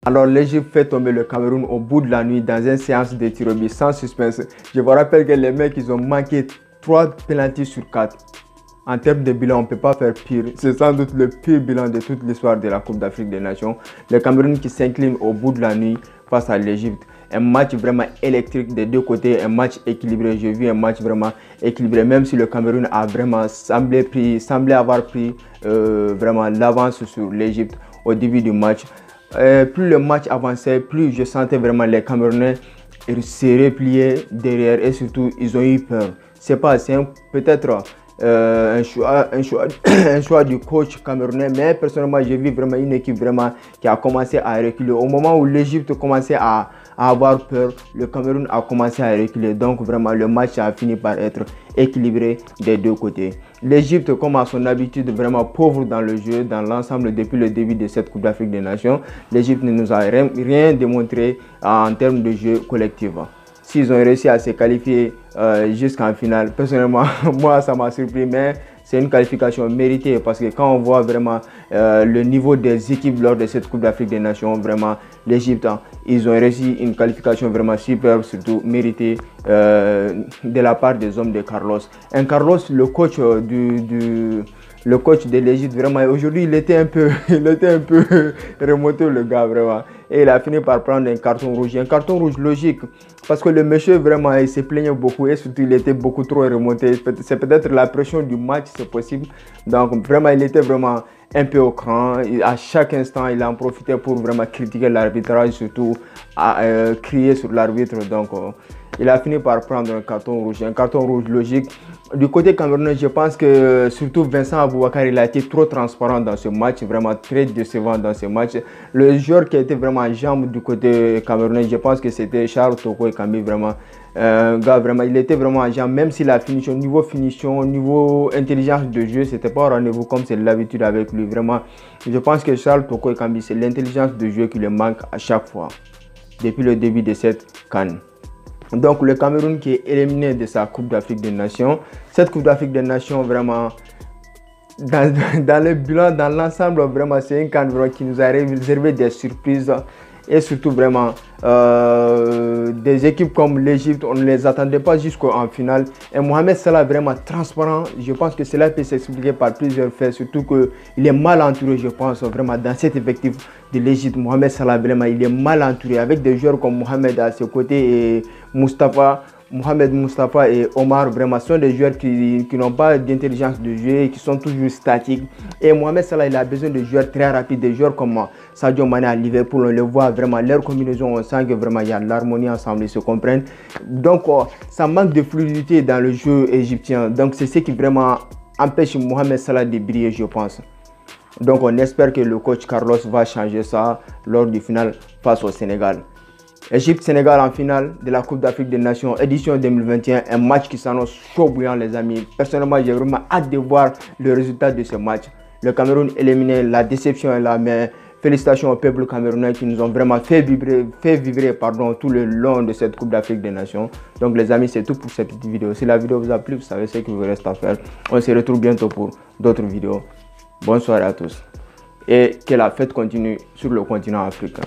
Alors l'Égypte fait tomber le Cameroun au bout de la nuit dans une séance de tir au but sans suspense. Je vous rappelle que les mecs, ils ont manqué 3 pénaltys sur 4. En termes de bilan, on ne peut pas faire pire. C'est sans doute le pire bilan de toute l'histoire de la Coupe d'Afrique des Nations. Le Cameroun qui s'incline au bout de la nuit face à l'Égypte. Un match vraiment électrique des deux côtés, un match équilibré. J'ai vu un match vraiment équilibré, même si le Cameroun a vraiment semblé avoir pris vraiment l'avance sur l'Égypte au début du match. Plus le match avançait, plus je sentais vraiment les Camerounais se replier derrière et surtout ils ont eu peur. C'est peut-être un choix du coach camerounais, mais personnellement j'ai vu vraiment une équipe vraiment qui a commencé à reculer. Au moment où l'Égypte commençait à avoir peur, le Cameroun a commencé à reculer. Donc vraiment le match a fini par être équilibré des deux côtés. L'Égypte, comme à son habitude, vraiment pauvre dans le jeu, dans l'ensemble depuis le début de cette Coupe d'Afrique des Nations. L'Égypte ne nous a rien démontré en termes de jeu collectif. S'ils ont réussi à se qualifier jusqu'en finale, personnellement, moi ça m'a surpris, mais c'est une qualification méritée parce que quand on voit vraiment le niveau des équipes lors de cette Coupe d'Afrique des Nations, vraiment l'Égypte, ils ont réussi une qualification vraiment superbe, surtout méritée de la part des hommes de Carlos. Un Carlos, le coach de l'Égypte, vraiment, aujourd'hui, il était un peu remonté, le gars, vraiment. Et il a fini par prendre un carton rouge logique. Parce que le monsieur, vraiment, il s'est plaigné beaucoup et surtout, il était beaucoup trop remonté. C'est peut-être la pression du match, c'est possible. Donc, vraiment, il était vraiment un peu au cran. À chaque instant, il en profitait pour vraiment critiquer l'arbitrage, surtout crier sur l'arbitre. Donc, il a fini par prendre un carton rouge logique. Du côté camerounais, je pense que surtout Vincent Aboubakar, il a été trop transparent dans ce match, vraiment très décevant dans ce match. Le joueur qui était vraiment en jambe du côté camerounais, je pense que c'était Charles Toko Ekambi, vraiment. Gars, vraiment, il était vraiment en jambe, même si la finition, niveau intelligence de jeu, c'était pas au rendez-vous comme c'est l'habitude avec lui. Vraiment, je pense que Charles Toko Ekambi, c'est l'intelligence de jeu qui lui manque à chaque fois, depuis le début de cette CAN. Donc le Cameroun qui est éliminé de sa Coupe d'Afrique des Nations. Cette Coupe d'Afrique des Nations, vraiment, dans le bilan, dans l'ensemble, vraiment, c'est une CAN qui nous a réservé des surprises. Et surtout, vraiment, des équipes comme l'Égypte, on ne les attendait pas jusqu'en finale. Et Mohamed Salah, vraiment transparent, je pense que cela peut s'expliquer par plusieurs faits. Surtout qu'il est mal entouré, je pense, vraiment, dans cet effectif de l'Égypte. Mohamed Salah, vraiment, il est mal entouré avec des joueurs comme Mohamed à ses côtés et Mohamed Mustafa et Omar, vraiment, sont des joueurs qui n'ont pas d'intelligence de jeu, qui sont toujours statiques. Et Mohamed Salah, il a besoin de joueurs très rapides, des joueurs comme Sadio Mané à Liverpool. On le voit vraiment, leur combinaison, on sent que vraiment il y a l'harmonie ensemble, ils se comprennent. Donc, ça manque de fluidité dans le jeu égyptien. Donc, c'est ce qui vraiment empêche Mohamed Salah de briller, je pense. Donc, on espère que le coach Carlos va changer ça lors du final face au Sénégal. Égypte-Sénégal en finale de la Coupe d'Afrique des Nations, édition 2021, un match qui s'annonce chaud bouillant les amis. Personnellement, j'ai vraiment hâte de voir le résultat de ce match. Le Cameroun éliminé, la déception est là, mais félicitations au peuple camerounais qui nous ont vraiment fait vibrer tout le long de cette Coupe d'Afrique des Nations. Donc les amis, c'est tout pour cette petite vidéo. Si la vidéo vous a plu, vous savez ce qu'il vous reste à faire. On se retrouve bientôt pour d'autres vidéos. Bonne soirée à tous. Et que la fête continue sur le continent africain.